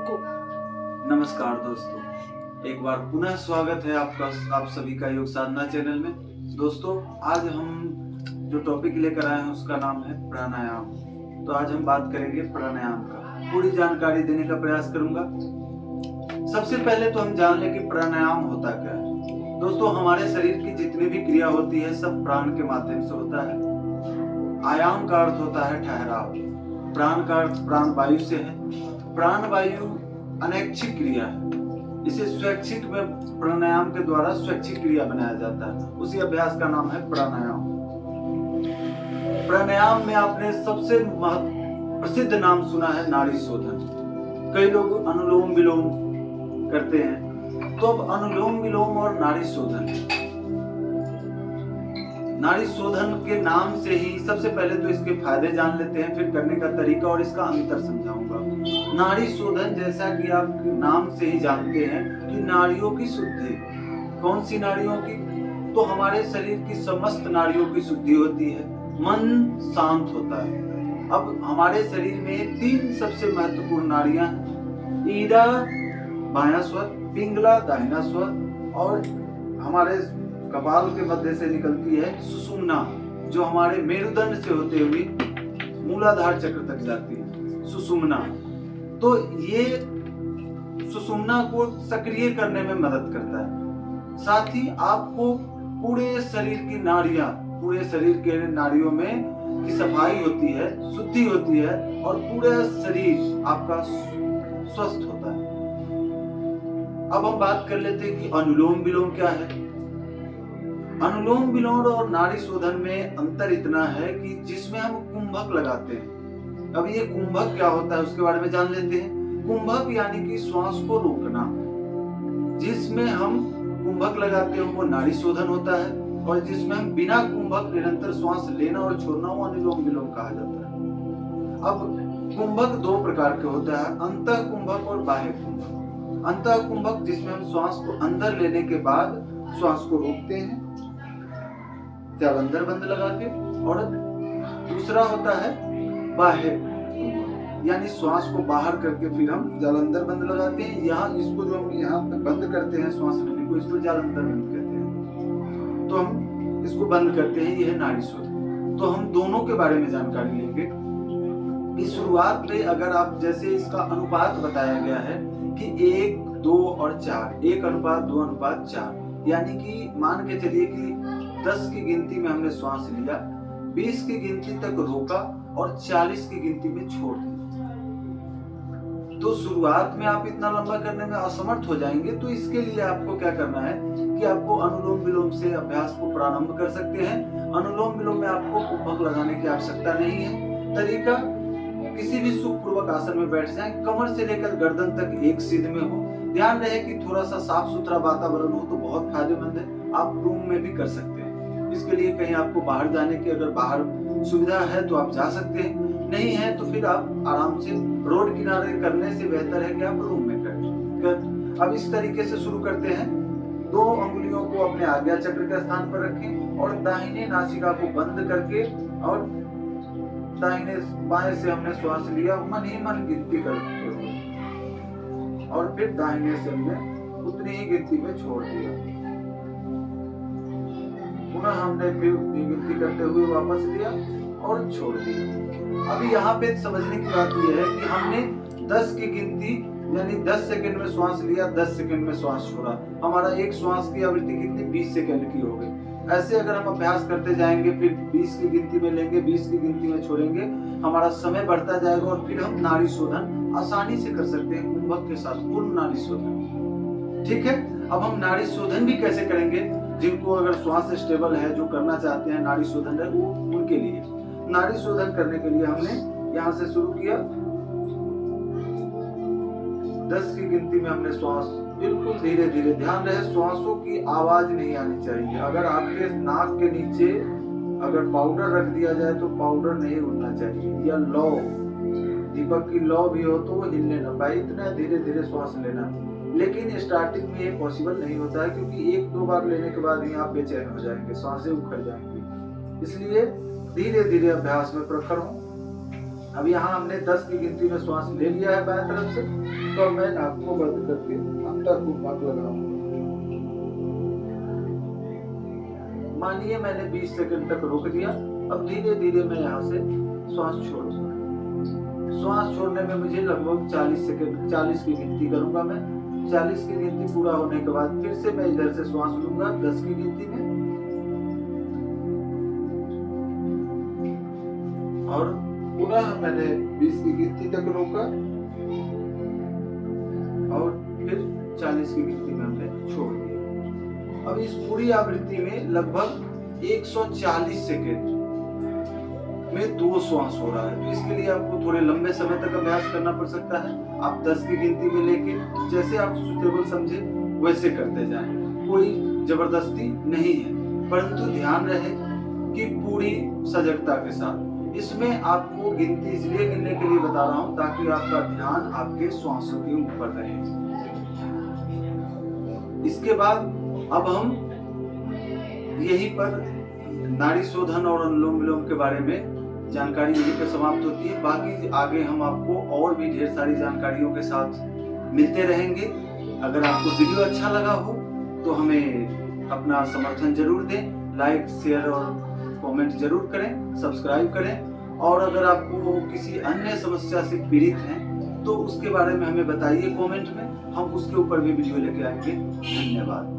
को नमस्कार दोस्तों, एक बार पुनः स्वागत है आपका आप सभी का योग साधना चैनल में। दोस्तों, आज हम जो टॉपिक लेकर आए हैं उसका नाम है प्राणायाम। तो आज हम बात करेंगे प्राणायाम का, पूरी जानकारी देने का प्रयास करूंगा। सबसे पहले तो हम जान लें कि प्राणायाम होता क्या है। दोस्तों, हमारे शरीर की जितनी भी क्रिया होती है सब प्राण के माध्यम से होता है। आयाम का अर्थ होता है ठहराव, प्राण का अर्थ प्राण वायु से है। प्राण वायु अनैच्छिक क्रिया है, इसे स्वैच्छिक में प्राणायाम के द्वारा स्वैच्छिक क्रिया बनाया जाता है। उसी अभ्यास का नाम है प्राणायाम। प्राणायाम में आपने सबसे प्रसिद्ध नाम सुना है नाड़ी शोधन। कई लोग अनुलोम विलोम करते हैं। तो अब अनुलोम विलोम और नाड़ी शोधन के नाम से ही सबसे पहले तो इसके फायदे जान लेते हैं, फिर करने का तरीका और इसका अंतर समझाऊंगा। नाड़ी शोधन, जैसा कि आप नाम से ही जानते हैं कि नाड़ियों की शुद्धि। कौन सी नाड़ियों की? तो हमारे शरीर की समस्त नाड़ियों की शुद्धि होती है, मन शांत होता है। अब हमारे शरीर में तीन सबसे महत्वपूर्ण नाड़ियां हैं, ईड़ा बायां स्वर, पिंगला दाहिना स्वर और हमारे कपाल के मध्य से निकलती है सुषुम्ना, जो हमारे मेरुदंड से होते हुए मूलाधार चक्र तक जाती है, सुषुम्ना। तो ये सुषुम्ना को सक्रिय करने में मदद करता है। साथ ही आपको पूरे शरीर की नाड़ियां, पूरे शरीर के नाड़ियों में की सफाई होती है, शुद्धि होती है और पूरा शरीर आपका स्वस्थ होता है। अब हम बात कर लेते हैं कि अनुलोम विलोम क्या है। अनुलोम विलोम और नाड़ी शोधन में अंतर इतना है कि जिसमें हम कुंभक लगाते हैं। अब ये कुंभक क्या होता है उसके बारे में जान लेते हैं। कुंभक यानी कि श्वास को रोकना। जिसमें हम कुंभक लगाते हैं वो नाड़ी शोधन होता है, और जिसमें हम बिना कुंभक निरंतर श्वास लेना और छोड़ना वो अनुलोम विलोम कहा जाता है। अब कुंभक दो प्रकार के होता है, अंतः कुंभक और बाह्य कुंभक। अंतः कुंभक जिसमें हम श्वास को अंदर लेने के बाद श्वास को रोकते हैं जालंधर बंद लगा के, और दूसरा होता है बाह्य कुंभक, यानी श्वास को बाहर करके फिर हम जालंधर बंद लगाते हैं। यहाँ इसको जो हम यहाँ बंद करते हैं श्वास लेने को, इसको जालंधर बंद कहते हैं। तो हम इसको बंद करते हैं, यह है नाड़ी शोधन। तो हम दोनों के बारे में जानकारी लेंगे। इस शुरुआत में अगर आप, जैसे इसका अनुपात बताया गया है कि 1, 2 और 4, 1:2:4, यानी कि मान के चलिए कि 10 की गिनती में हमने श्वास लिया, 20 की गिनती तक रोका और 40 की गिनती में छोड़ दिया। तो शुरुआत में आप इतना लंबा करने में असमर्थ हो जाएंगे। तो इसके लिए आपको क्या करना है कि आपको अनुलोम विलोम से अभ्यास को प्रारंभ कर सकते हैं। अनुलोम विलोम में आपको कुंभक लगाने की आवश्यकता नहीं है। तरीका, किसी भी सुखपूर्वक आसन में बैठ जाएं, कमर से लेकर गर्दन तक एक सीध में हो। ध्यान रहे कि थोड़ा सा साफ सुथरा वातावरण हो तो बहुत फायदेमंद है। आप रूम में भी कर सकते हैं। इसके लिए कहीं आपको बाहर जाने की अगर बाहर सुविधा है तो आप जा सकते हैं, नहीं है तो फिर आप आराम से रोड किनारे करने से बेहतर है कि आप रूम में करें। अब इस तरीके से शुरू करते हैं। 2 अंगुलियों को अपने आज्ञा चक्र के स्थान पर रखें और दाहिने नासिका को बंद करके, और दाहिने बाएं से हमने श्वास लिया, मन ही मन गिनती करते हुए, और फिर दाहिने से हमने उतनी ही गिनती में छोड़ दिया। पुनः हमने फिर गिनती करते हुए वापस लिया और छोड़ दिया। अभी यहाँ पे समझने की बात यह है कि हमने 10 की गिनती यानी 10 सेकंड में श्वास लिया, 10 सेकंड में श्वास छोड़ा। हमारा एक श्वास की आवृत्ति कितनी 20 सेकंड की हो गई। ऐसे अगर हम अभ्यास करते जाएंगे, फिर 20 की गिनती में लेंगे, 20 की गिनती में छोड़ेंगे, हमारा समय बढ़ता जाएगा और फिर हम नाड़ी शोधन आसानी से कर सकते हैं कुंभक के साथ, पूर्ण नाड़ी शोधन। ठीक है। अब हम नाड़ी शोधन भी कैसे करेंगे? जिनको अगर श्वास स्टेबल है, जो करना चाहते हैं नाड़ी शोधन है, वो उनके लिए नाड़ी शोधन करने के लिए हमने यहाँ से शुरू किया। 10 की गिनती में हमने श्वास बिल्कुल धीरे धीरे, ध्यान रहे श्वासों की आवाज नहीं आनी चाहिए। अगर आपके नाक के नीचे अगर पाउडर रख दिया जाए तो पाउडर नहीं उड़ना चाहिए, या लौ, दीपक की लौ भी हो तो वो हिलने ना पाए। इतना धीरे धीरे श्वास लेना। लेकिन स्टार्टिंग में ये पॉसिबल नहीं होता है, क्योंकि 1-2 बार लेने के बाद ही आप बेचैन हो जाएंगे, सांसें उखड़ जाएंगी। इसलिए धीरे धीरे अभ्यास में प्रखर हो। अब यहाँ हमने 10 की गिनती में श्वास ले लिया है बाएं तरफ से, तो मैं नाक को बंद करके अंदर घुमाक लगाऊंगा। मानिए मैंने 20 सेकंड तक रोक दिया। अब धीरे धीरे मैं यहाँ से श्वास छोड़ूंगा। श्वास छोड़ने में मुझे लगभग 40 सेकंड, 40 की गिनती करूंगा मैं। 40 की गिनती पूरा होने के बाद फिर से मैं इधर से श्वास लूंगा 10 की गिनती में, और पुनः मैंने 20 की गिनती तक रोका और फिर 40 की गिनती में हमने छोड़ दिया। अब इस पूरी आवृत्ति में लगभग 140 सेकेंड में 2 श्वास हो रहा है, तो इसके लिए आपको थोड़े लंबे समय तक अभ्यास करना पड़ सकता है। आप 10 की गिनती में लेके जैसे आप सुटेबल समझे वैसे करते जाएं, कोई जबरदस्ती नहीं है, परंतु ध्यान रहे कि पूरी सजगता के साथ। इसमें आपको गिनती इसलिए गिनने के लिए बता रहा हूं ताकि आपका ध्यान आपके श्वासों के ऊपर रहे। इसके बाद अब हम यहीं पर नाड़ी शोधन और अनुलोम विलोम के बारे में जानकारी यहीं पर समाप्त होती है। बाकी आगे हम आपको और भी ढेर सारी जानकारियों के साथ मिलते रहेंगे। अगर आपको वीडियो अच्छा लगा हो तो हमें अपना समर्थन जरूर दें, लाइक शेयर और कमेंट जरूर करें, सब्सक्राइब करें, और अगर आपको किसी अन्य समस्या से पीड़ित हैं तो उसके बारे में हमें बताइए कमेंट में, हम उसके ऊपर भी वीडियो लेके आएंगे। धन्यवाद।